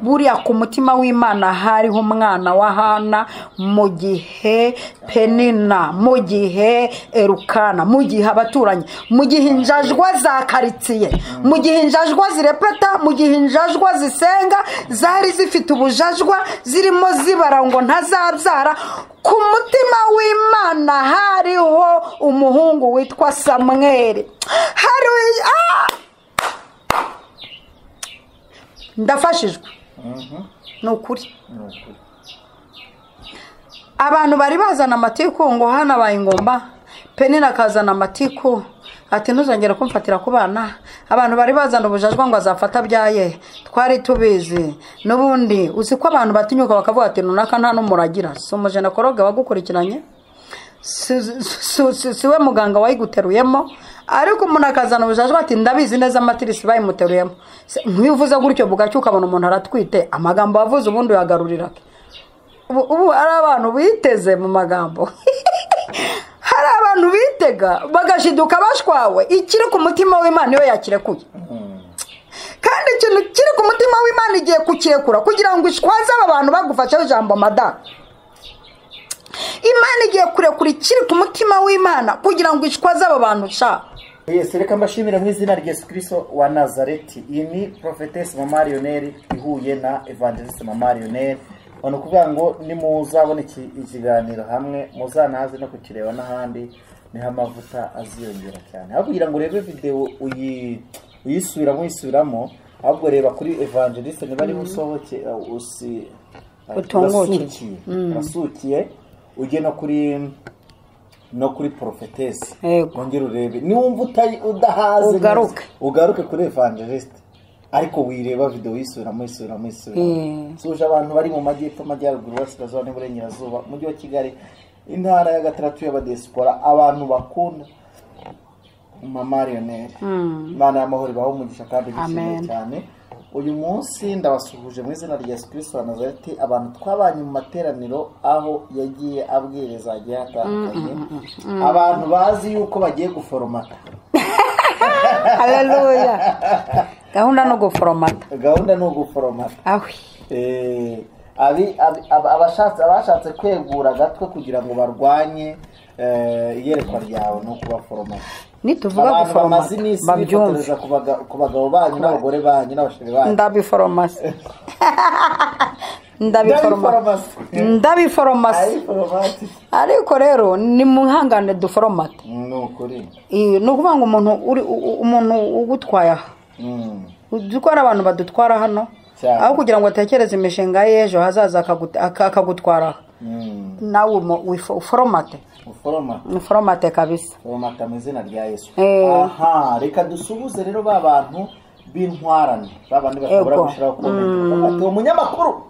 buriya ku mutima w'Imana hariho umwana wa Hana mu gihe Penina, mu gihe Erukana, mu gihe abaturanyi, mu gihe injajwa za karitsiye, mu gihe injajwa zirepeta, mu gihe injajwa zisenga zari zifite ubujajwa zirimo zibara ngo ntazabyara. Ku mutima w'Imana hariho umuhungu witwa Samweli. Ndafashijwe nukuri. Abantu bari bazana amatiku ngo Hana baye ingomba, Penina akazana amatiku ati ntuzongera kumfatira ku bana. Abantu bari bazana ubujajwa ngo azafata byaye, twari tubizi. Nubundi uzi ko abantu batinyuka bakavuga ati nunaka nta numuragira, so mujena koroga wagukurikiranye, siwe muganga wayiguteruyemo. Ariko umuntu akazana ubujajwa ati ndabizi neza amatirisi bayimuteruyemo. Nkwivuze gutyo bugacyuka abantu umuntu aratwite, amagambo wavuze ubundi yagarurira. Ubu ari abantu biteze mu magambo. Hari abantu bitega bagashiduka bashwawe. Ikiri ku mutima w'Imana yo yakirekuye. Kandi ikintu kiri ku mutima w'Imana igiye kukirekura kugira ngo ishwaze abantu bagufasha ijambo mada. Imana igiye kurekura ikiri ku mutima w'Imana kugira ngo ishwaze abantu sha. Yes, reka mbashimira mu izina rya Yesu Kristo wa Nazareti. Iyi ni Prophetess Mama Lionel ihuye na Evangelist Mama Lionel. Ono kuvuga ngo nimuzabona ikiganiro hamwe muzanaze no kukireba n'ahandi niho amavuta aziyongera cyane. Aho kugira ngo urebe video uyisubiramo ahubwo reba kuri Evangelist niba ari usohoke usukiye ujye no kuri Prophetess wongera urebe niwumva udahaze ugaruke kuri Evangelist ariko wireba video wisubiramo suje abantu bari mu majyepfo amajyaruguru wasirazuba n'uburengerazuba mujyi wa Kigali intara ya gatatu y'abadiaspora abantu bakunda Mama Lionel. Mana y'amahoro baho umugisha kandi bishimye cyane. Uyu munsi ndabasuhuje mu izina rya Yesu Kristo wa Nazareti. Abantu twabanye mu materaniro aho yagiye abwiriza agiye atandukanye, abantu bazi yuko bagiye guforomata. Haleluya. Gahunda no guforomata. Abashatse kwegura gatwe kugira ngo barwanye iyerekwa ryawe no kubaforomata. Nituvuga guforomata babyumva ku bagabo banyu n'abagore banyu n'abashiri banyu. Ndabiforomasi. Ariko rero ni muhangane duforomate. Nukuri. Nukuvuga ngo umuntu ugutwaye aha. Dukora abantu badutwara hano. Aho kugira ngo atekereze imishinga y'ejo hazaza akagutwara. Nawe uforomate. Uforomate kabisa. Uforomate mu izina rya Yesu. Aha, reka dusuhuze rero babantu b'intwarane. Babandi bakabura gushira comment. Umunyamakuru.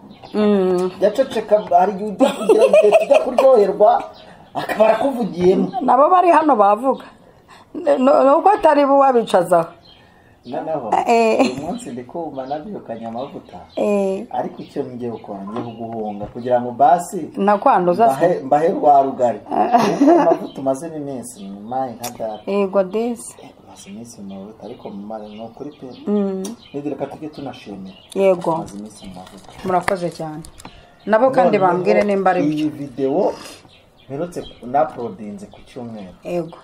Yaceceka hari ujya kuryoherwa akabara kuvugiyemo. Nabo bari hano bavuga. Nuko atari bo wabicaza. Noneho umunsi ndikumva nabyukanye amavuta ariko icyo ngiye gukora ngiye guhunga kugira ngo basi nakwanduza mbahe rwa rugari amavuta maze n'iminsi mayi nkada yego desi maze iminsi amavuta ariko mumare no kuri pe nidire tujye tunashimira yego maze iminsi amavuta murakoze cyane nabo kandi bambwire nimba ari iyi video mperutse na uploadinze ku cyumweru yego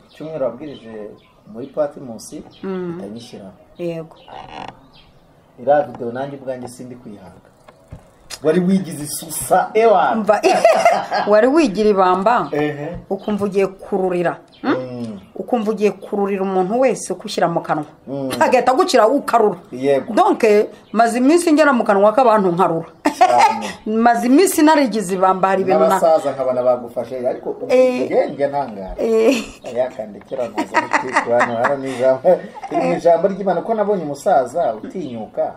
cyumweru abwirije muri Patmos itanyishyira yego ira video nanjye ubwanjye sindi kwihanga wari wigize isusa ewa wari wigira ibamba ukumva ugiye kururira ukumva ugiye kururira umuntu wese ukushyira mu kanwa agahita gukira ukarura donc maze iminsi ngera mu kanwa k'abantu nkarura maze iminsi narigize ibamba hari ibintu n'abasaza nkabana bagufashe ariko ngenge ntangara yakandikira ntazo n'ikwana hano n'ijambo ry'Imana ko nabonye umusaza utinyuka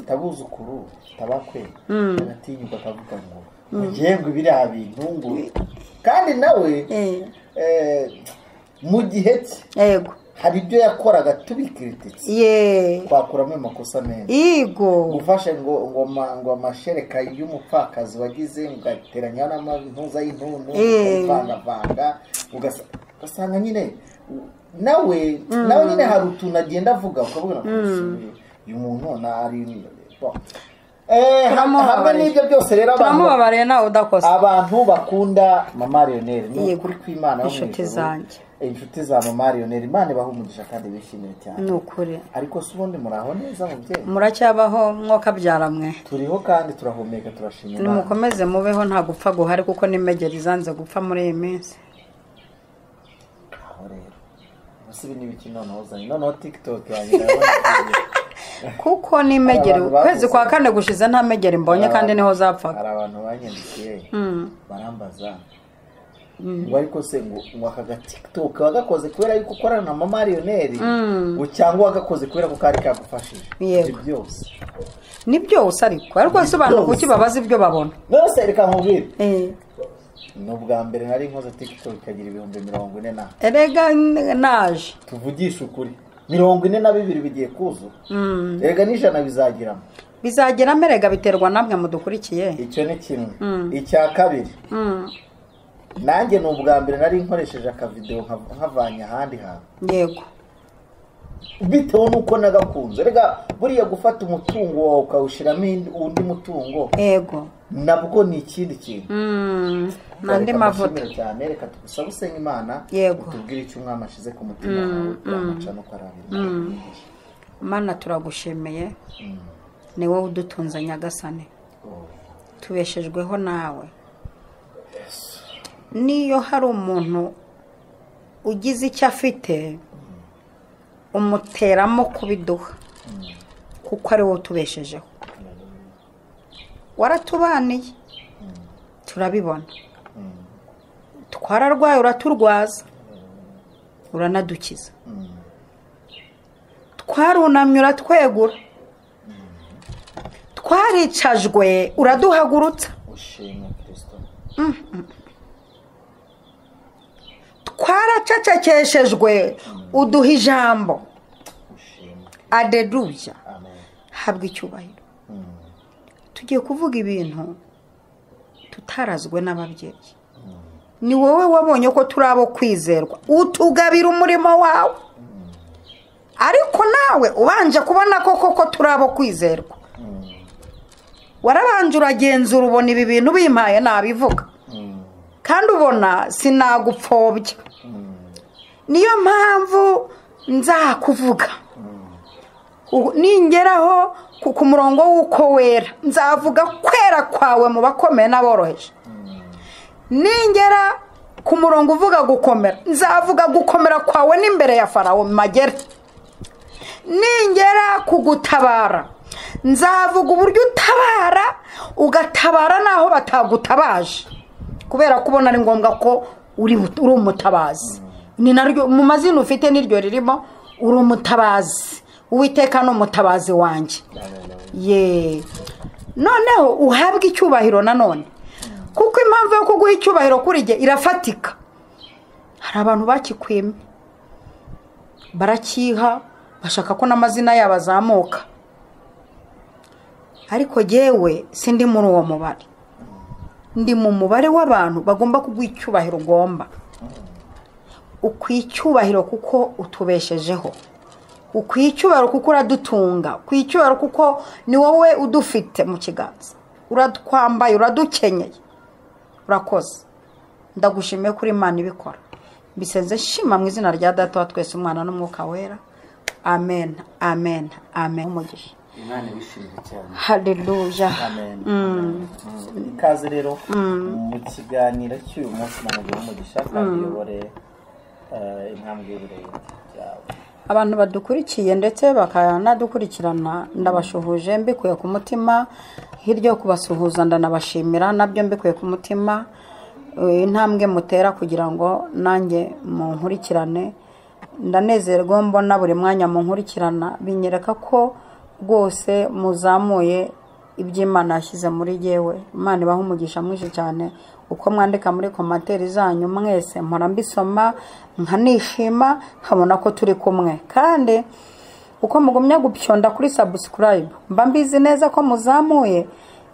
tabuzukuru tabakwe atinyuka akavuga ngo ngengo ibiri abintungu kandi nawe mu gihe yego hari ibyo yakoraga tubikrititse twakuramo amakosa menshi yego gufasha ngo amashereka y'umupfakazi wagize ngateranya n'ampuza y'intuntu vanga ugasanga nyine nawe nyine hari utuntu agenda avuga ukavuga uyu muntu nari hamwe n'ibyo byose rero turamubabariye nawe udakoze. Abantu bakunda Mama Lionel ni ukuri kw'Imana inshuti zanjye, inshuti za Mama Lionel, Imana ibaha umugisha kandi bishimire cyane. Ni ukuri. Ariko si ubundi muraho neza mubyeyi? Muracyabaho mwoka byaramwe? Turiho kandi turahumeka turashimira Imana. Nimukomeze mubeho nta gupfa guhari kuko n'imegeri zanze gupfa muri iyi minsi. Aho rero usibi n'ibiki noneho uzanye noneho TikTok yanjye kuko n'imegeri kwezi kwa kane gushize nta megeri mbonye kandi niho zapfaga. Hari abantu banyandikiye barambaza ngo ariko se ngo aka TikTok wagakoze kubera yuko ukorana na Mama Lionel cyangwa wagakoze kubera ko kari kagufashije? Byose ni byose ariko se abantu kuki babaza ibyo babona. Nose reka nkubwire n'ubwa mbere nari nkoze TikTok ikagira 40 na erega naje tuvugisha ukuri 42 bigiye kuzo erega n'ijana bizagira merega biterwa namwe mudukurikiye. Icyo ni kimwe. Icya kabiri nanjye n'ubwa mbere nari nkoresheje aka video nkavanya ahandi hantu. Yego bitewe nuko nagakunze erega buriya gufata umutungo wawe ukawushiramo undi mutungo yego nabwo ni ikindi kintu. Nandi mavuta cyane reka tugusaba usenga Imana utubwire icyo umwami ashize ku mutima wawe amaca no karabira. Mana turagushimiye ni wowe udutunza Nyagasane, tubeshejweho nawe. Niyo hari umuntu ugize icyo afite umuteramo kubiduha kuko ari wowe utubeshejeho. Waratubaniye turabibona, twararwaye uraturwaza uranadukiza, twarunamye uratwegura, twaricajwe uraduhagurutsa, twaracecekeshejwe uduha ijambo. Aleluya, habwa icyubahiro. Tugiye kuvuga ibintu tutarazwe n'ababyeyi. Ni wowe wabonye ko turabo kwizerwa utugabira umurimo wawe, ariko nawe ubanje kubona koko turabo kwizerwa. Warabanje uragenzura ubona ibi bintu bimpaye nabivuga kandi ubona sinagupfobya. Niyo mpamvu nzakuvuga ningeraho ku murongo w'uko wera nzavuga kwera kwawe mu bakomeye n'aboroheje. Ningera ku murongo uvuga gukomera nzavuga gukomera kwawe n'imbere ya Farawo magera. Ningera kugutabara nzavuga uburyo utabara ugatabara naho batagutabaje, kubera kubona ari ngombwa ko uri umutabazi. Ni naryo mu mazina ufite niryo ririmo uri umutabazi. Uwiteka no mutabazi wanje. Noneho uhabwe icyubahiro nanone, kuko impamvu yo kuguha icyubahiro kuri jye irafatika. Hari abantu bakikwimye barakiha bashaka ko n'amazina yabo azamuka, ariko jewe sindi muri uwo mubare. Ndi mu mubare w'abantu bagomba kuguha icyubahiro. Ugomba ukwicyubahiro kuko utubeshejeho, ukwicyubahiro kuko uradutunga, ukwicyubahiro kuko ni wowe udufite mu kiganza, uratwambaye, uradukenyeye. Urakoze, ndagushimiye kuri Imana ibikora. Bisenze shima mu izina rya Data wa twese Umwana n'Umwuka Wera. Amen, amen, amen. Umugisha Imana bishimye cyane. Haleluya. Amen. Ikaze rero mu kiganiro cy'uyu munsi Imana umugisha kandi yobore intambwe y'uburenge yawe. Abantu badukurikiye ndetse bakanadukurikirana ndabashuhuje mbikuye ku mutima. Hirya yo kubasuhuza ndanabashimira nabyo mbikuye ku mutima. Intambwe mutera kugira ngo nanjye mu nkurikirane, ndanezerwa mbona buri mwanya mu nkurikirana binyereka ko rwose muzamuye iby'Imana yashyize muri yewe. Imana ibaha umugisha mwinshi cyane. Uko mwandika muri komantere zanyu mwese mpora mbisoma nkanishima nkabona ko turi kumwe, kandi uko mugumya gupyonda kuri subscribe mba mbizi neza ko muzamuye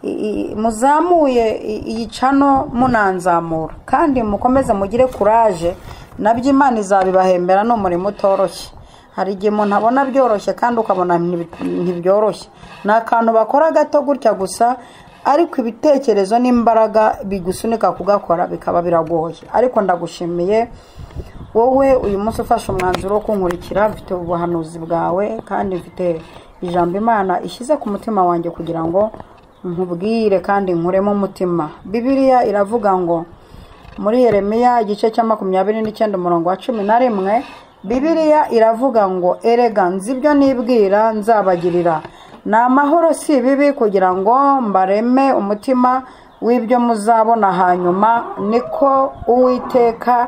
iyi channel munanzamura, kandi mukomeze mugire courage. Nabyo Imana izabibahembera no muri mutoroshye. hari igihe umuntu abona byoroshye kandi ukabona ntibyoroshye. Ni akantu bakora gato gutya gusa, ariko ibitekerezo n'imbaraga bigusunika kugakora bikaba biragoye. Ariko ndagushimiye wowe uyu munsi ufashe umwanzuro wo kunkurikira. Mfite ubuhanuzi bwawe kandi mfite ijambo Imana ishyize ku mutima wanjye kugira ngo nkubwire kandi nkuremo umutima. Bibiliya iravuga ngo muri Yeremiya igice cya 29 umurongo wa 11, Bibiliya iravuga ngo erega nzi ibyo nibwira nzabagirira, ni amahoro si ibibi, kugira ngo mbareme umutima w'ibyo muzabona hanyuma, niko Uwiteka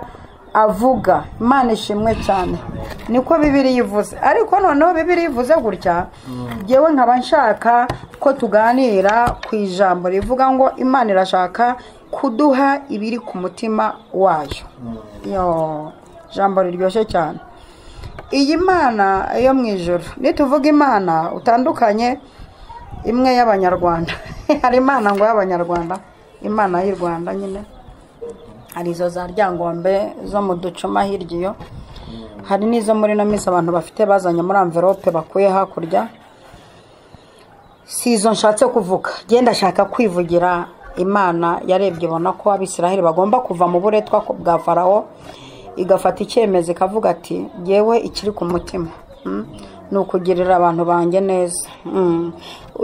avuga. Imana ishimwe cyane. Niko Bibiliya ivuze. Ariko noneho Bibiliya ivuze gutya, jewe nkaba nshaka ko tuganira ku ijambo rivuga ngo Imana irashaka kuduha ibiri ku mutima wayo. Jambo riryoshye cyane. Iyi Mana yo mu ijuru, nituvuga Imana utandukanye imwe y'Abanyarwanda. Hari Imana ngo y'Abanyarwanda, Imana y'u Rwanda nyine. Hari izo za Ryangombe zo mu Ducuma hirya iyo. Hari n'izo muri no minsi abantu bafite bazanye muri envelope bakuye hakurya. Si izo nshatse kuvuga. Genda shaka kwivugira Imana yarebye ibona ko Abisiraheli bagomba kuva mu buretwa bwa Farawo, igafata icyemezo ikavuga ati yewe ikiri ku mutima ni ukugirira abantu banjye neza.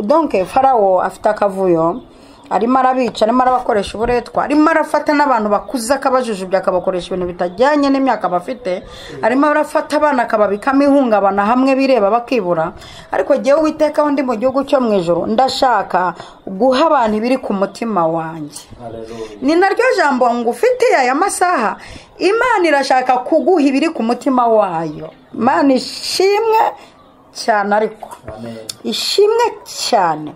Donc Farawo afite akavuyo, arimo arabica, arimo arabakoresha uburetwa, arimo arafata n'abantu bakuze akabajujubya akabakoresha ibintu bitajyanye n'imyaka bafite, arimo arafata abana akababikamo ihungabana hamwe bireba bakibura. Ariko jewe Uwiteka wundi mu gihugu cyo mu ijuru ndashaka guha abantu ibiri ku mutima wanjye. Ni naryo jambo ngufitiye aya masaha. Imana irashaka kuguha ibiri ku mutima wayo. Imana ishimwe cyane, ariko ishimwe cyane.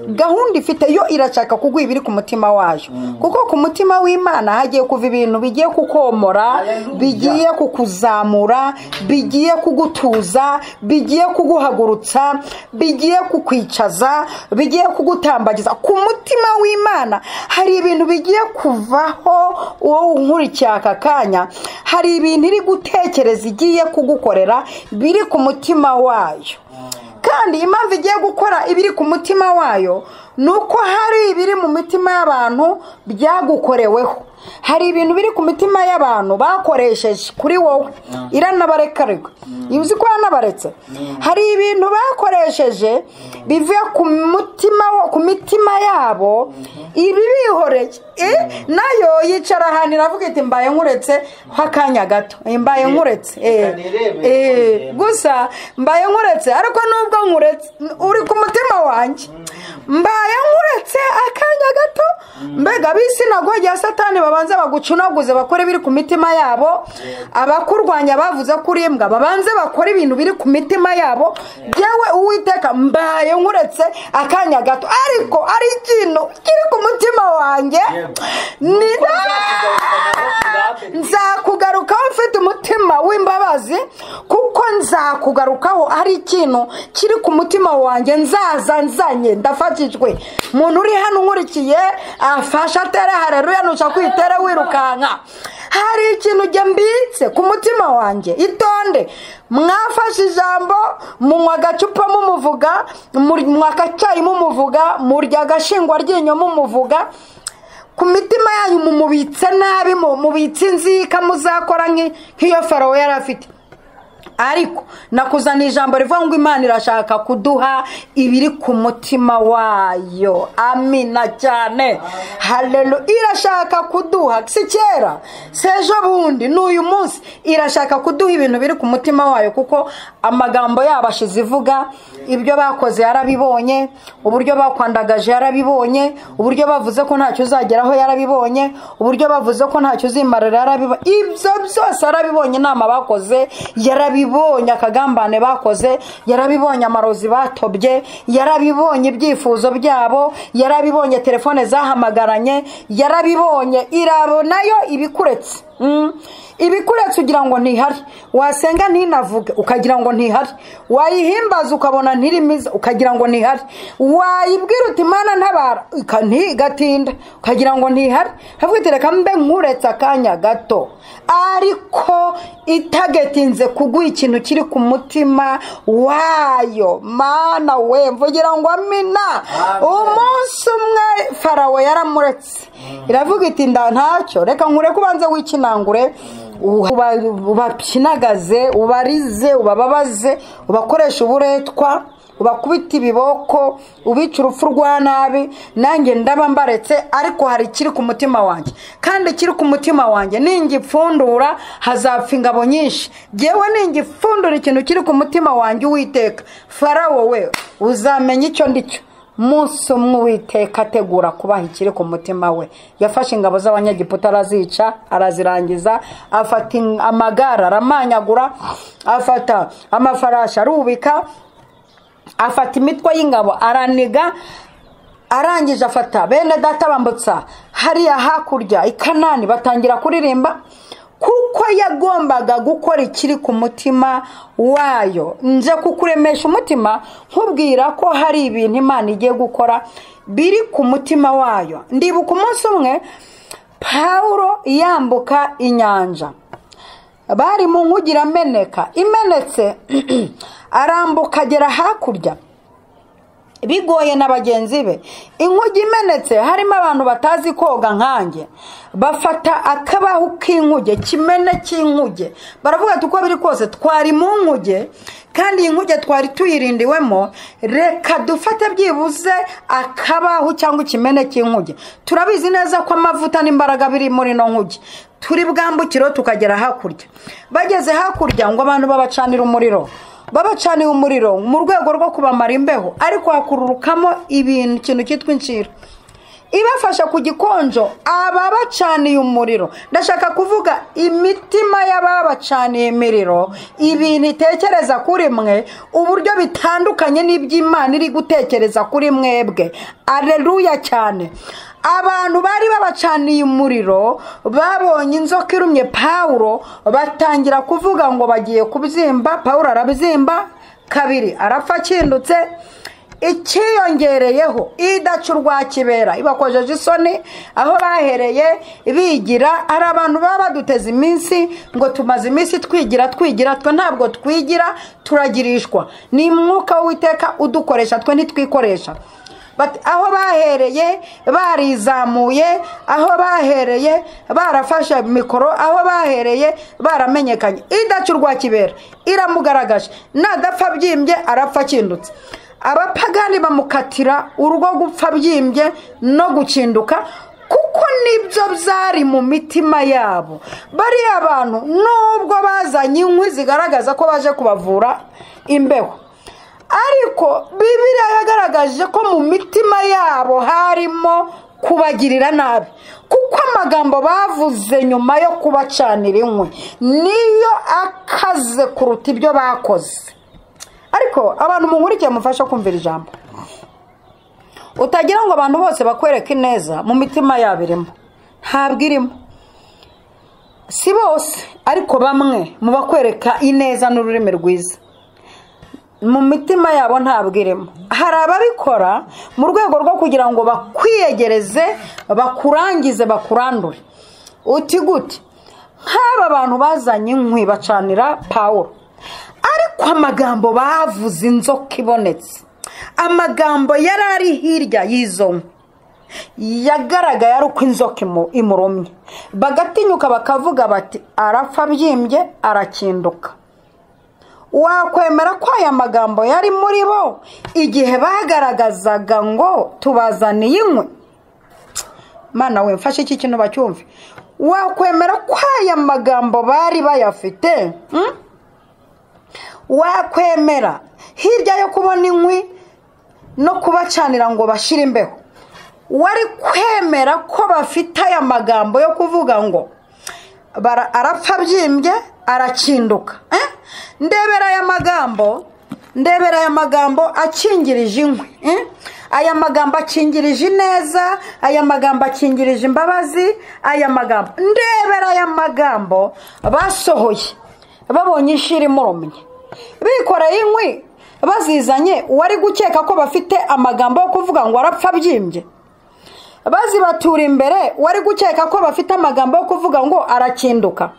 Gahunda ifite yo irashaka kuguha ibiri ku mutima wayo, kuko ku mutima w'Imana hagiye kuva ibintu bigiye kukomora, bigiye kukuzamura, bigiye kugutuza, bigiye kuguhagurutsa, bigiye kukwicaza, bigiye kugutambagiza. Ku mutima w'Imana hari ibintu bigiye kuvaho. Wowe unkurikiye aka kanya, hari ibintu iri gutekereza igiye kugukorera biri ku mutima wayo. Kandi impamvu igiye gukora ibiri ku mutima wayo nuko hari ibiri mu mitima y'abantu byagukoreweho. Hari ibintu biri ku mitima y'abantu bakoresheje kuri wowe, iranabarekarega. Yuzi ko yanabaretse. Hari ibintu bakoresheje bivuye ku mitima yabo, ibi bihoreye. Nayo yicara ahantu iravuga iti mbaye nkuretse hakanya gato, mbaye nkuretse. Gusa mbaye nkuretse, ariko nubwo nkuretse uri ku mutima wanjye, mbaye nkuretse akanya gato. Mbega bisinagogi ya Satani babanze bagucunaguze bakore biri ku mitima yabo. Abakurwanya bavuze kuri imbwa babanze bakora ibintu biri ku mitima yabo. Jewe Uwiteka mbaye nkuretse akanya gato, ariko ari ikintu kiri ku mutima wanjye. Nzakugarukaho mfite umutima w'imbabazi, kuko nzakugarukaho hari ikintu kiri ku mutima wanjye. Nzaza nzanye ndafashijwe. Umuntu uri hano nkurikiye afasha tere haleluya, nuca kwitere wirukanka. Hari ikintu jye mbitse ku mutima wanjye. Itonde, mwafashe ijambo, munywa agacupa mumuvuga, munywa akacyayi mumuvuga, murya agashingwa ryinyo mumuvuga. Ku mitima yanyu mumubitse nabi, mubitse inzika muzakora nk'iyo Farawo yari afite. Ariko nakuzana ijambo rivuga ngo Imana irashaka kuduha ibiri ku mutima wayo. Amina cyane. Haleluya. Irashaka kuduha, si kera, sejo bundi, n'uyu munsi irashaka kuduha ibintu biri ku mutima wayo, kuko amagambo yabashize ivuga. Ibyo bakoze yarabibonye, uburyo bakwandagaje yarabibonye, uburyo bavuze ko ntacyo uzageraho yarabibonye, uburyo bavuze ko ntacyo uzimarira yarabibonye. Ibyo byose yarabibonye. Inama bakoze yarabibonye, akagambane bakoze yarabibonye, amarozi batobye yarabibonye, ibyifuzo byabo yarabibonye, telefone zahamagaranye yarabibonye. Irabo nayo ibikuretse. ibikuretse ugira ngo ntihari, wasenga ntinavuge ukagira ngo ntihari, wayihimbaza ukabona ntirimiza ukagira ngo ntihari, wayibwira uti Mana ntabara ntigatinda ukagira ngo ntihari. havuga iti reka mbe nkuretse akanya gato, ariko itagetinze kuguha ikintu kiri ku mutima wayo. Mana we mvugira ngo amina. Umunsi umwe Farawo yaramuretse, iravuga iti ntacyo, reka nkureke ubanze wikinangure, ubapyinagaze, ubarize, ubababaze, ubakoresha uburetwa, ubakubita ibiboko, ubica urupfu rwa nabi, nanjye ndaba mbaretse. ariko hari kiri ku mutima wanjye, kandi kiri ku mutima wanjye ningipfundura hazapfa ingabo nyinshi. Jewe ningipfundura ikintu kiri ku mutima wanjye Uwiteka, Farawo we uzamenya icyo ndicyo. Munsi umwe Uwiteka ategura kubaha ikiri ku mutima we. Yafashe ingabo z'abanyagiputa arazica, arazirangiza, afata amagara aramanyagura, afata amafarashi arubika, afata imitwe y'ingabo araniga, arangije afata bene data bambutsa hariya hakurya i Kanani, batangira kuririmba, kuko yagombaga gukora ikiri ku mutima wayo. Nje kukuremesha umutima nkubwira ko hari ibintu Imana igiye gukora biri ku mutima wayo. Ndibuka umunsi umwe Pawulo yambuka inyanja, bari mu nkugira imenetse arambuka agera hakurya bigoye na bagenzi be. Inkugi imenetse, harimo abantu batazi koga nkanjye, bafata akabaho k'inkuge, kimene cy'inkuge, baravuga ati uko biri kose twari mu nkuge kandi inkuge twari tuyirindiwemo, reka dufate byibuze akabaho cyangwa ikimene cy'inkuge. Turabizi neza ko amavuta n'imbaraga biri muri no nkuge, turi bwambukiro tukagera hakurya. Bageze hakurya ngo abantu babacanira umuriro, babacaniye umuriro mu rwego rwo kubamara imbeho, ariko hakururukamo ikintu cyitwa inshira ibafasha ku gikonjo. Ababacaniye umuriro, ndashaka kuvuga imitima y'ababacaniye imiriro, ibintu itekereza kuri mwe uburyo bitandukanye n'iby'Imana iri gutekereza kuri mwebwe. Aleluya cyane. Abantu bari babacaniye umuriro babonye inzoka irumye Pawulo, batangira kuvuga ngo bagiye kubyimba. Pawulo arabizimba kabiri, arapfa akindutse. Ikiyongereyeho idacurwa kibera ibakojeje isoni, aho bahereye bigira. Hari abantu baba baduteza iminsi ngo tumaze iminsi twigira, twe ntabwo twigira, turagirishwa. Ni Mwuka w'Uwiteka udukoresha, twe ntitwikoresha. Aho bahereye barizamuye, aho bahereye barafashe mikoro, aho bahereye baramenyekanye. Idacurwa kibera iramugaragaje, nadapfa byimbye arapfa akindutse. Abapagani bamukatira urugo gupfa byimbye no gukinduka, kuko nibyo byari mu mitima yabo. Bari abantu nubwo bazanye inkwi zigaragaza ko baje kubavura imbeho, ariko Bibiliya yagaragaje ko mu mitima yabo harimo kubagirira nabi, kuko amagambo bavuze nyuma yo kubacanira inkwi niyo akaze kuruta ibyo bakoze. Ariko abantu munkurikiye mufasha kumvira ijambo, utagira ngo abantu bose bakwereke neza mu mitima yabo irimo, ntabwo irimo. Si bose, ariko bamwe mu bakwereka ineza n'ururimi rwiza, mu mitima yabo ntabwo irimo. Hari ababikora mu rwego rwo kugira ngo bakwiyegereze, bakurangize, bakurandure. Uti gute? Nk'aba bantu bazanye inkwi bacanira Pawulo, ariko amagambo bavuze inzoka ibonetse, amagambo yari ari hirya y'izo nkwi yagaragaye ari uko inzoka imurumye. Bagatinyuka bakavuga bati arapfa byimbye arakinduka. Wakwemera ko aya magambo yari muri bo igihe bagaragazaga ngo tubazaniye inkwi? Mana we mfashe iki kintu bacyumve. Wakwemera ko aya magambo bari bayafite? Wakwemera hirya yo kubona inkwi no kubacanira ngo bashire imbeho, wari kwemera ko bafite aya magambo yo kuvuga ngo arapfa byimbye arakinduka? Ndebera aya magambo akingirije inkwi, aya magambo akingirije neza, aya magambo akingirije imbabazi, aya magambo ndebera aya magambo basohoye babonye ishiri murumye bikoreye inkwi bazizanye wari gukeka ko bafite amagambo yo kuvuga ngo arapfa byimbye, bazibatura imbere wari gukeka ko bafite amagambo yo kuvuga ngo arakinduka,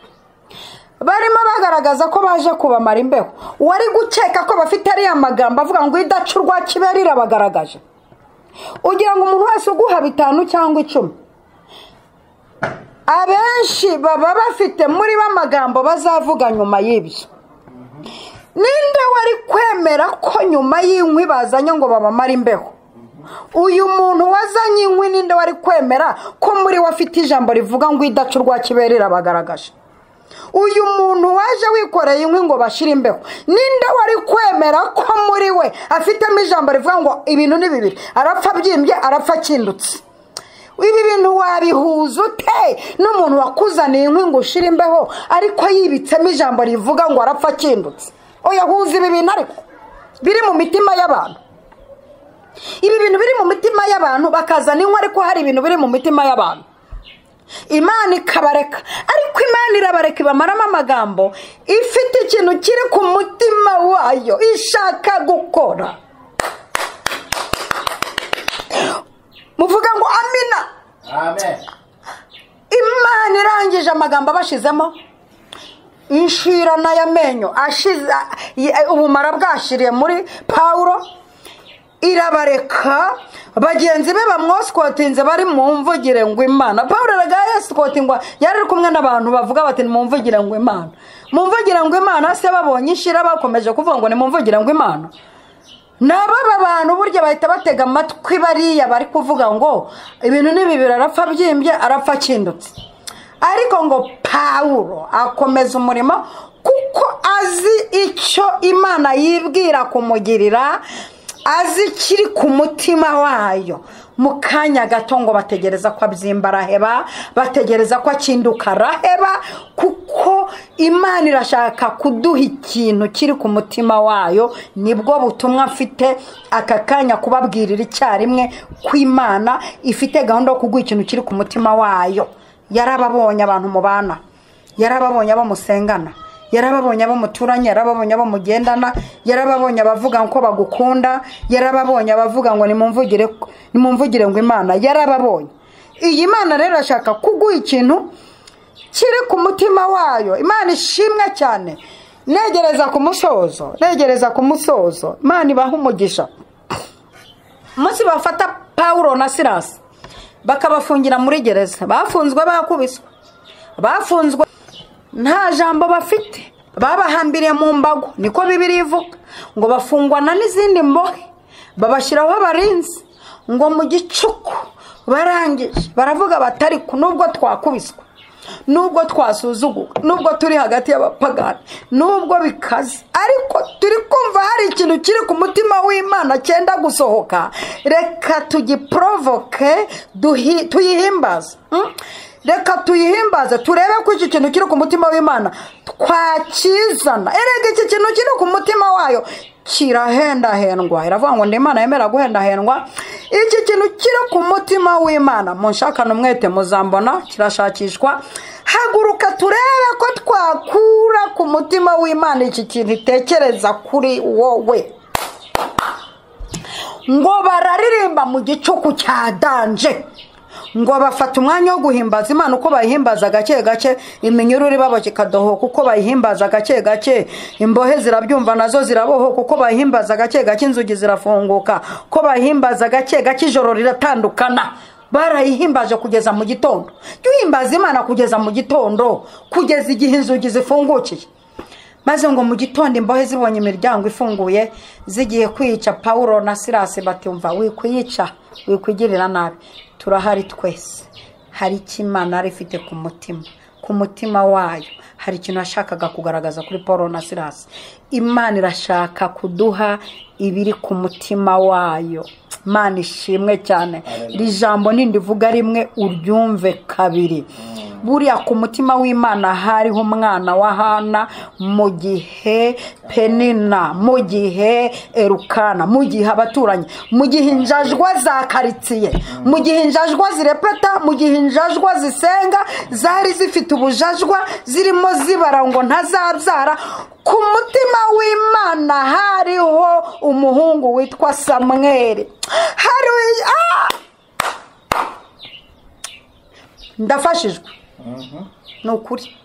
barimo bagaragaza ko baje kubamara imbeho wari gukeka ko bafite ariya magambo avuga ngo idacurwa kiberira bagaragaje. Ugira ngo umuntu wese uguha 5 cyangwa 10, abenshi baba bafite muri b'amagambo bazavuga nyuma y'ibyo. Ninde wari kwemera ko nyuma y'inkwi bazanye ngo babamara imbeho? Uyu muntu wazanye inkwi ninde wari kwemera ko muri we afite ijambo rivuga ngo idacurwa kiberira bagaragaje? Uyu muntu waje wikoreye inkwi ngo bashire imbeho ninde wari kwemera ko muri we afitemo ijambo rivuga ngo ibintu ni bibiri, arapfa byimbye arapfa kindutse? Ibi bintu wabihuza ute n'umuntu wakuzaniye inkwi ngo ushire imbeho ariko yibitsemo ijambo rivuga ngo arapfa kindutse? Oya, huza ibi bintu ariko biri mu mitima y'abantu. Ibi bintu biri mu mitima y'abantu bakazana inkwi ariko hari ibintu biri mu mitima y'abantu. Imana ikabareka, ariko Imana irabareka ibamaramo amagambo ifite ikintu kiri ku mutima wayo ishaka gukora. Muvuga ngo amina. Amen. Imana irangije amagambo bashizemo inshirana y'amenyo ashize ubumara bwashiriye muri Paulo, irabareka bagenzi be bamwoskotinze bari mu mvugire ngo Imana. Paulo ragaye skotingwa yari kumwe n'abantu bavuga bati mu mvugire ngo Imana, mu mvugire ngo Imana. Se babonye ishira bakomeje kuvuga ngo ni mu mvugire ngo Imana. Nababa bantu burya bahita batega amatwi bariya bari kuvuga ngo ibintu nibibiri arapfa byimbye arapfa kindutse. Ariko ngo Paulo akomeza umurimo kuko azi icyo Imana yibwira kumugirira, azi kiri ku mutima wayo. Mu kanya gato ngo bategereza ko abyimba araheba, bategereza ko akinduka araheba, kuko Imana irashaka kuduha ikintu kiri ku mutima wayo. Nibwo butumwa mfite aka kanya kubabwirira icyarimwe ko Imana ifite gahunda yo kuguha ikintu kiri ku mutima wayo. Yarababonye abantu mubana, yarababonye abo musengana, yarababonye abo muturanye, yarababonye abo mugendana, yarababonye abavuga ko bagukunda, yarababonye abavuga ngo nimumvugire ngo Imana, yarababonye. Iyi Mana rero ashaka kuguha ikintu kiri ku mutima wayo. Imana ishimwe cyane. Negereza ku musozo, Imana ibaha umugisha. Umunsi bafata Paulo na Silas bakabafungira muri gereza, bafunzwe bakubiswe, bafunzwe nta jambo bafite, babahambiriye mu mbago, niko Bibiliya ivuga ngo bafungwana n'izindi mbohe, babashyiraho abarinzi ngo mu gicuku. Barangije baravuga batari nubwo twakubiswe, nubwo twasuzuguwe, nubwo turi hagati y'abapagani, nubwo bikaze, ariko turi kumva hari ikintu kiri ku mutima w'Imana cyenda gusohoka. Reka tugiprovoke, tuyihimbaze. Reka tuyihimbaze turebe ko iki kintu kiri ku mutima w'Imana twakizana. Erega iki kintu kiri ku mutima wayo kirahendahendwa. Iravuga ngo ndi Imana yemera guhendahendwa. Iki kintu kiri ku mutima w'Imana munshakana umwete muzambona, kirashakishwa. Haguruka turebe ko twakura ku mutima w'Imana iki kintu itekereza kuri wowe. Ngo bararirimba mu gicuku cya danje, ngo bafata umwanya wo guhimbaza Imana uko bayihimbaza gake gake, iminyururu baboke kadoho kuko bayihimbaza gake gake, imbohe zirabyumva nazo ziraboho kuko bayihimbaza gake gake, inzugi zirafunguka ko bayihimbaza gake gake, ijoro riratandukana. Barayihimbaje kugeza mu gitondo. Yuhimbaza Imana kugeza mu gitondo, kugeza igihe inzugi zifungukiye. Maze ngo mu gitondo imbohe zibonye imiryango ifunguye zigiye kwica Paulo na Silas, batumva wikwiyica, wikwigirira nabi, turahari twese. Hari Imana arifite ku mutima wayo, hari ikintu ashakaga kugaragaza kuri Paulo na Silas. Imana irashaka kuduha ibiri ku mutima wayo. Imana ishimwe cyane. Iri jambo nindivuga rimwe uryumve kabiri. buriya ku mutima w'Imana hariho umwana wa Hana mu gihe Penina, mu gihe Erukana, mu gihe abaturanyi, mu gihe injajwa za karitsiye, mu gihe injajwa zirepeta, mu gihe injajwa zisenga zari zifite ubujajwa zirimo zibara ngo ntazabyara. Ku mutima w'Imana hariho umuhungu witwa Samweli. Ndafashijwe ni ukuri.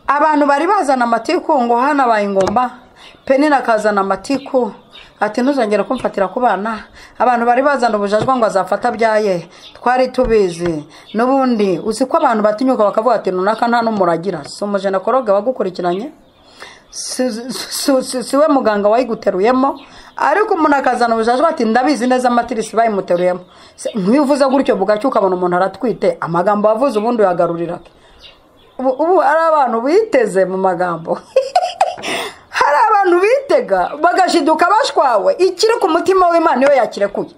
Abantu bari bazana amatiku ngo hana baye ingomba, Penina akazana amatiku ati ntuzongera kumfatira ku bana. Abantu bari bazana ubujajwa ngo azafata byaye, twari tubizi. Nubundi uzi ko abantu batinyuka bakavuga ati nunaka nta numuragira, so umujena koroga wagukurikiranye, siwe muganga wayiguteruyemo, ariko umuntu akazana ubujajwa ati ndabizi neza amatirisi bayimuteruyemo. Ntibivuze gutyo bugacyo ukabona umuntu aratwite, amagambo wavuze ubundi yagarurira. Ubu ari abantu biteze mu magambo. Hari abantu bitega bagashiduka bashwawe. Ikiri ku mutima w'Imana iyo yakirekuye,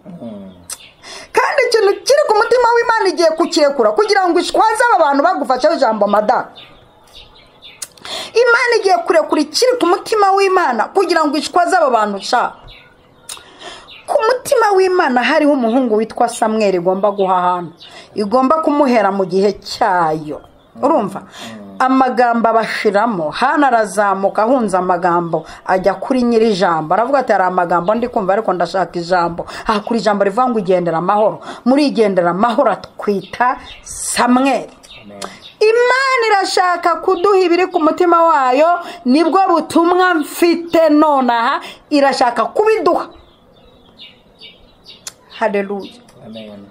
kandi ikintu kiri ku mutima w'Imana igiye kukirekura kugira ngo ishwaze aba bantu bagufashe ijambo mada. Imana igiye kurekura ikiri ku mutima w'Imana kugira ngo ishwaze aba bantu sha. Ku mutima w'Imana hariho umuhungu witwa Samweli igomba guhahana, igomba kumuhera mu gihe cyayo. Urumva amagambo abashiramo. Hana arazamuka ahunza amagambo ajya kuri nyiri ijambo, aravuga ati ari amagambo ndi kumva ariko ndashaka ijambo. Kuri ijambo rivuga ngo igendera amahoro. Muri igendera amahoro atwita Samweli. Imana irashaka kuduha ibiri ku mutima wayo, nibwo butumwa mfite nonaha, irashaka kubiduha. Haleluya, amen.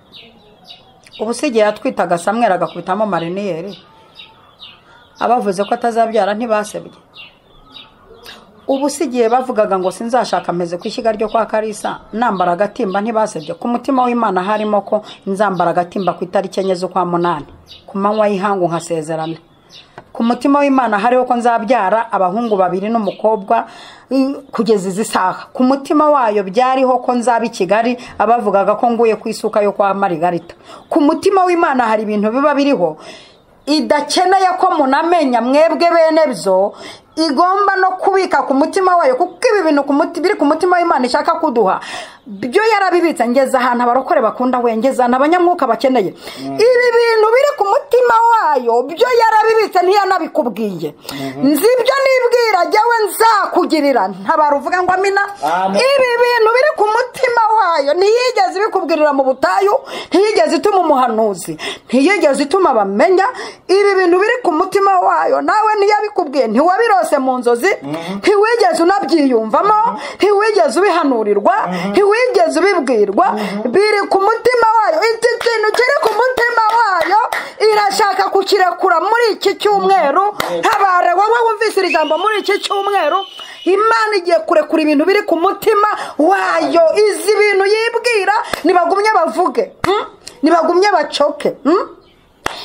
Ubusigiye atwitaga Samweli agakubitamo mariniyeri, abavuze ko atazabyara ntibasebye. Ubusigiye bavugaga ngo sinzashaka ameze ku ishyiga ryo kwa Karisa, nambara agatimba ntibasebye. Ku mutima w'Imana harimo ko nzambara agatimba ku itariki 4 z'ukwa munani ku manywa y'ihangu nkasezerana. Ku mutima w'Imana hariho ko nzabyara abahungu 2 n'umukobwa kugeza izi saha. Ku mutima wayo byariho ko nzaba i Kigali, abavugaga ko nguye ku isuka yo kwa Marigarita. Ku mutima w'Imana hari ibintu biba biriho idakeneye ko munamenya mwebwe bene byo, igomba no kubika ku mutima wayo, kuko ibi bintu biri ku mutima w'Imana ishaka kuduha byo yarabibitse. Ngeza ahantu abarokore bakunda wengeza n'abanyamwuka bakeneye ibi bintu biri ku mutima wayo, byo yarabibitse ntiyanabikubwiye. Nzibyo nibwira jyawe nzakugirira, ntabaruvuga ngo amina. Ibi bintu biri ku mutima wayo ntiyigeze bikubwirira mu butayu, ntiyigeze ituma umuhanuzi, ntiyigeze ituma bamenya. Ibi bintu biri ku mutima wayo nawe ntiyabikubwiye, ntiwabirose mu nzozi, ntiwigeze unabyiyumvamo, ntiwigeze ubihanurirwa, ntiwigeze ubibwirwa. Biri ku mutima wayo. Iki kintu kiri ku mutima wayo irashaka kukirekura muri iki cyumweru. Ntabare wowe wumvise iri jambo muri iki cyumweru, Imana igiye kurekura ibintu biri ku mutima wayo. Izi bintu yibwira nibagumye bavuge, nibagumye bacoke,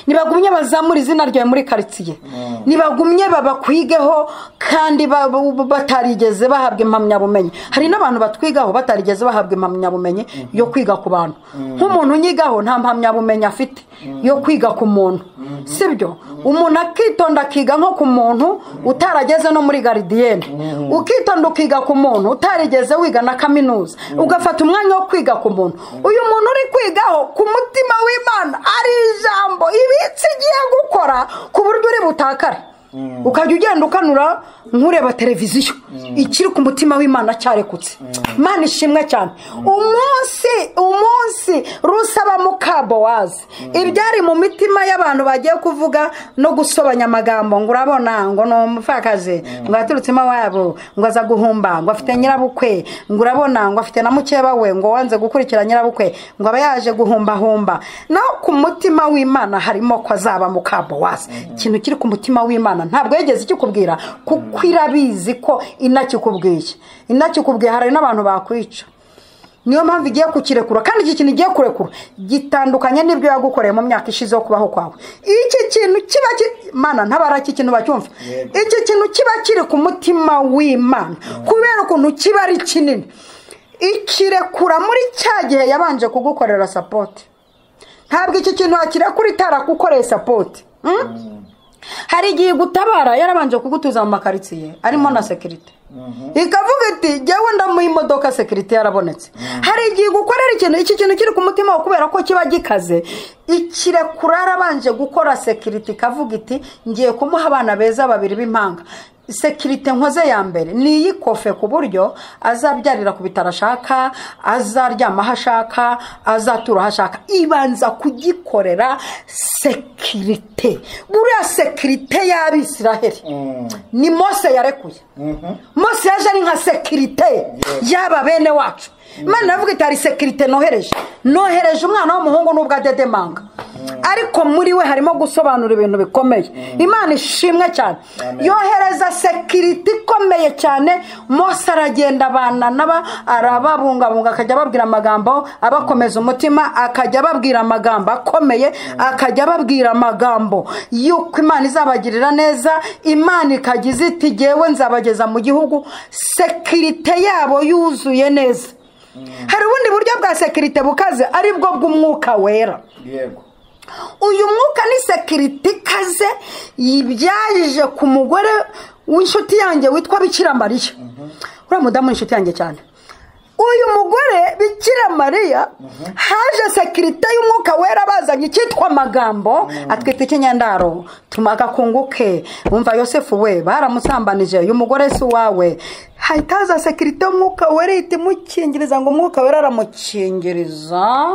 nibagumye bazamura izina ryawe muri karitsiye, nibagumye babakwigeho kandi batarigeze bahabwa impamyabumenyi. Hari n'abantu batwigaho batarigeze bahabwa impamyabumenyi yo kwiga ku bantu. Nk'umuntu unyigaho nta mpamyabumenyi afite yo kwiga ku muntu, sibyo? Umuntu akitonda akiga nko ku muntu utarageze no muri garidiyene, ukitonda ukiga ku muntu utarigeze wiga na kaminuza, ugafata umwanya wo kwiga ku muntu. Uyu muntu uri kwigaho ku mutima w'Imana ari ijambo ibitsi igiye gukora ku buryo uri butakare, ukajya ugenda ukanura nkureba televiziyo. Ikiri ku mutima w'Imana cyarekutse. Imana ishimwe cyane. Umunsi rusaba mukabowazi ibyari mu mitima y'abantu bagiye kuvuga no gusobanya amagambo, ngo urabona ngo no mufakaze ngo aturutsima wabo ngo aza guhumba ngo afite nyirabukwe, ngo urabona ngo afite na mukeba we ngo wanze gukurikira nyirabukwe ngo aba yaje guhumba. No ku mutima w'Imana harimo ko azaba mukabowazi. Ikintu kiri ku mutima w'Imana ntabwo yegeze ikikubwira, kuko irabizi ko inakikubwiye hari n'abantu bakwica. Niyo mpamvu igiye kukirekura, kandi iki kintu igiye kurekura gitandukanye n'ibyo yagukoreye mu myaka ishize yo kubaho kwawe. Iki kintu kiba Mana ntabara iki kintu bacyumva. Iki kintu kiba kiri ku mutima w'Imana kubera ukuntu kiba ari kinini. Ikirekura muri cya gihe yabanje kugukorera support. ntabwo iki kintu hakira kuri tara kukoreye support. Hari igihe gutabara yarabanje kugutuza mu makaritsiye arimo na security. Ikavuga iti jyewe ndamuha imodoka security yarabonetse. Hari igihe gukorera ikintu iki kintu kiri ku mutima wo kubera ko kiba gikaze ikire kurara banje gukora security kavuga iti ngiye kumuha abana beza babiri b'impanga. Security nkoze ya mbere ni yikofe ku buryo azabyarira ku bitaro ashaka, azaryama hashaka, azatura hashaka. Ibanza kugikorera security. Buriya security y'Abisiraheli ni Mose yarekuye. Mose yaje ari nka security yaba bene wacu. Imana navuga itari security nohereje umwana w'umuhungu n'ubwo adedemanga. Ariko muri we harimo gusobanura ibintu bikomeye. Imana ishimwe cyane. Yohereza security ikomeye cyane. Mose aragenda abana naba arababungabunga akajya babwira amagambo abakomeza umutima, akajya babwira amagambo akomeye, akajya babwira amagambo yuko Imana izabagirira neza. Imana ikagize iti jyewe nzabageza mu gihugu security yabo yuzuye neza. Hari ubundi buryo bwa security bukaze ari bwo bw'umwuka wera. Yego. Uyu mwuka ni security kaze yibyaje ku mugore w'inshuti yanjye witwa Bikira Mariya. Uriya mudamu inshuti yanjye cyane. Uyu mugore Bikira Mariya haje security y'umwuka wera bazanye icyitwa amagambo atwite ikinyandaro tumaga kunguke. Umva Yosefu we baramusambanije uyu mugore si wawe. Haitaza security y'umwuka wera itimukingiriza ngo umwuka wera aramukingiriza.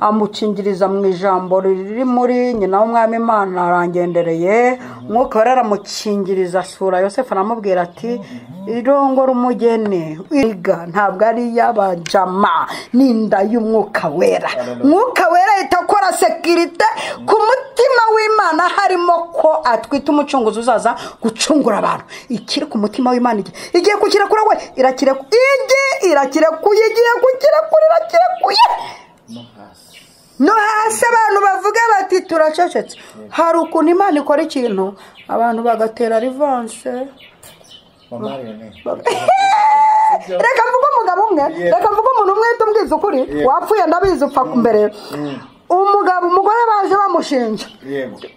Amukingiriza mu ijambo riri muri nyina w'umwami Imana arangendereye. Umwuka wera aramukingiriza sura Yosefu aramubwira ati irongora umugeni wiga ntabwo ari y'abajama n'inda y'umwuka wera. Umwuka wera itakora security ku mutima w'Imana harimo ko atwita umucunguzi uzaza gucungura abantu. Ikiri ku mutima w'Imana igiye kukirekura we irakirekuye no hasi abantu bavuga bati turacecetse. Hari ukuntu Imana ikora ikintu abantu bagatera rivanse. Reka mvuga umugabo umwe, reka mvuga umuntu umwe tumbwiza ukuri wapfuye ndabizi upfa mbere. Umugabo umugore baje bamushinja.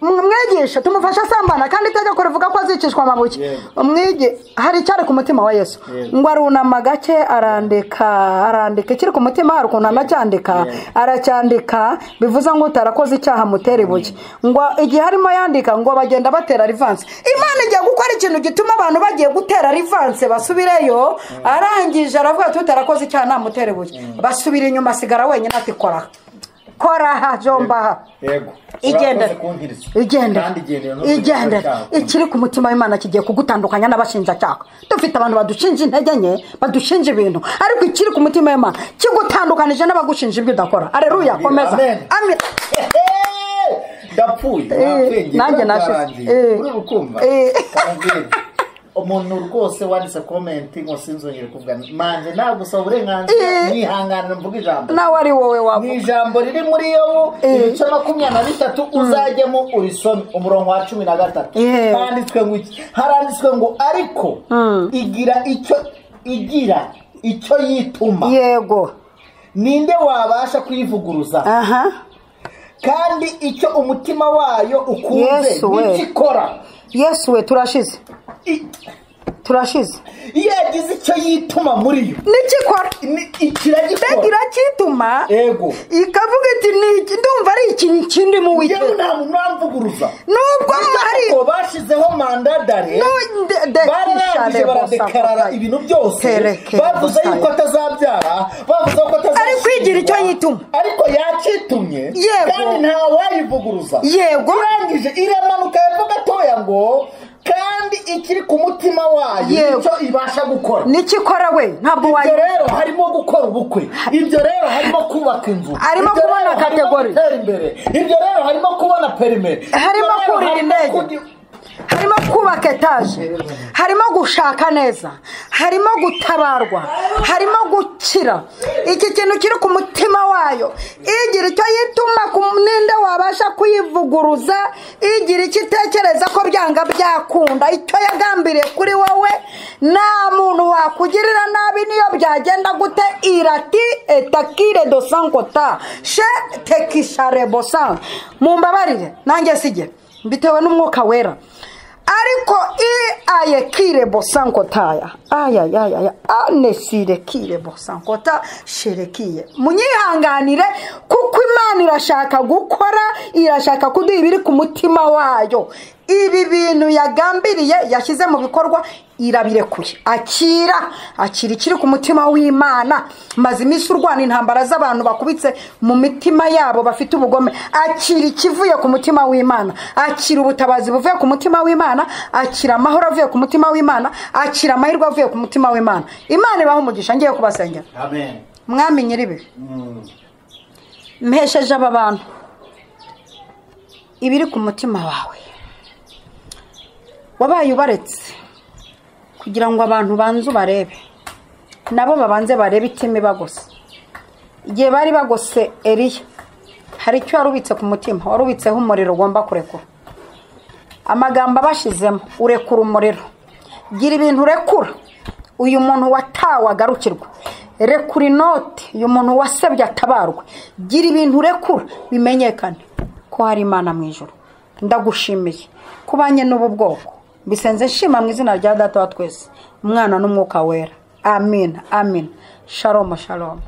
Umwigisha tumufasha sambana kandi itegeko rivuga ko azicishwa amabuye. Umwige hari cyari ku mutima wa Yesu. Ngo arunama gake arandika kiri ku mutima hari ukuntu anacyandika aracyandika bivuza ngo utarakoze icyaha mutera ibuye. Ngo igihe harimo yandika ngo bagenda batera rivanse. Imana igiye gukora ikintu gituma abantu bagiye gutera rivanse basubireyo. Arangije aravuga tutarakoze icyaha nta mutera ibuye. Basubira inyuma sigara wenyine ati kora jomba. Yego. Igenda ikiri ku mutima w'Imana kigiye kugutandukanya n'abashinjacyaha. Dufite abantu badushinja intege nke badushinja ibintu ariko ikiri ku mutima w'Imana kigutandukanije n'abagushinja ibyo udakora. Alleluya komeza. Amen. Ndapfuye nanjye nashize uri rukumva umuntu rwose wanditse comment ngo sinzongere kuvuga manje nagusaba uburenganzira nihangana mvuga ijambo nawe ari wowe wavuga ni ijambo riri muri Yobu ibice 23 uzajyemo urisome umurongo wa 13 handitswe ngo iki haranditswe ngo ariko igira icyo yituma. Yego. Ninde wabasha kuyivuguruza? Kandi icyo umutima wayo ukunze nikikora. Yesu we turashize. Iyo yagize icyo yituma muri yo nikikora kiragituma. Yego. Ikavuga iti ndumva ari ikintu kindi mu wiki. Yewe nta mvuguruza. Nubwo ari bashizeho mandadare. Barangije baradekarara ibintu byose. Bavuze yuko atazabyara, bavuze ko atazashira. Ari kwigira icyo yituma. Ariko yakitumye. Kandi nta wayivuguruza. Yego. Irangije iramanuka yavuga toya ngo kandi ikiri ku mutima wayo icyo ibasha gukora nikikora we ntabwo wayo. Ibyo rero harimo gukora ubukwe, ibyo rero harimo kubaka inzu, harimo kubona kategori, ibyo rero harimo kubona perime, harimo kurira indege, harimo kubaka etaje, harimo gushaka neza, harimo gutabarwa, harimo gukira. Iki kintu kiri ku mutima wayo igira icyo yituma ku ninde wabasha kuyivuguruza, igira icyo itekereza ko byanga byakunda, icyo yagambiriye kuri wowe nta muntu wakugirira nabi niyo byagenda gute. Irati etakire dosankota she tekishare bosan. Mumbabarire nanjye sije mbitewe n'umwuka wera, ariko ayekire bosankotaya aya anesire kire bosankota sherekiye. Munyihanganire kuko Imana irashaka gukora, irashaka kuduha ibiri ku mutima wayo. Ibi bintu yagambiriye yashyize mu bikorwa irabirekuye. Akira ikiri ku mutima w'Imana. Maze iminsi urwana intambara z'abantu bakubitse mu mitima yabo bafite ubugome. Akira ikivuye ku mutima w'Imana, akira ubutabazi buvuye ku mutima w'Imana, akira amahoro avuye ku mutima w'Imana, akira amahirwe avuye ku mutima w'Imana. Imana ibahe umugisha. Ngiye kubasengera. Amen. Mwami nyiribe, mpesheje aba bantu ibiri ku mutima wawe. Wabaye ubaretse kugira ngo abantu banze barebe, nabo babanze barebe itime bagose. Igihe bari bagose Eliya, hari icyo yarubitse ku mutima, warubitseho umuriro ugomba kurekura. Amagambo abashizemo, urekura umuriro. Gira ibintu urekura. Uyu muntu watawe agarukirwa. Rekura inoti, uyu muntu wasebye atabarwe. Gira ibintu urekura bimenyekane ko hari Imana mu ijuru. Ndagushimiye kubanye n'ubu bwoko. Bisenze nshima mu izina rya Data wa twese, Umwana n'Umwuka wera. Amen. Amen. Shalom. Shalom.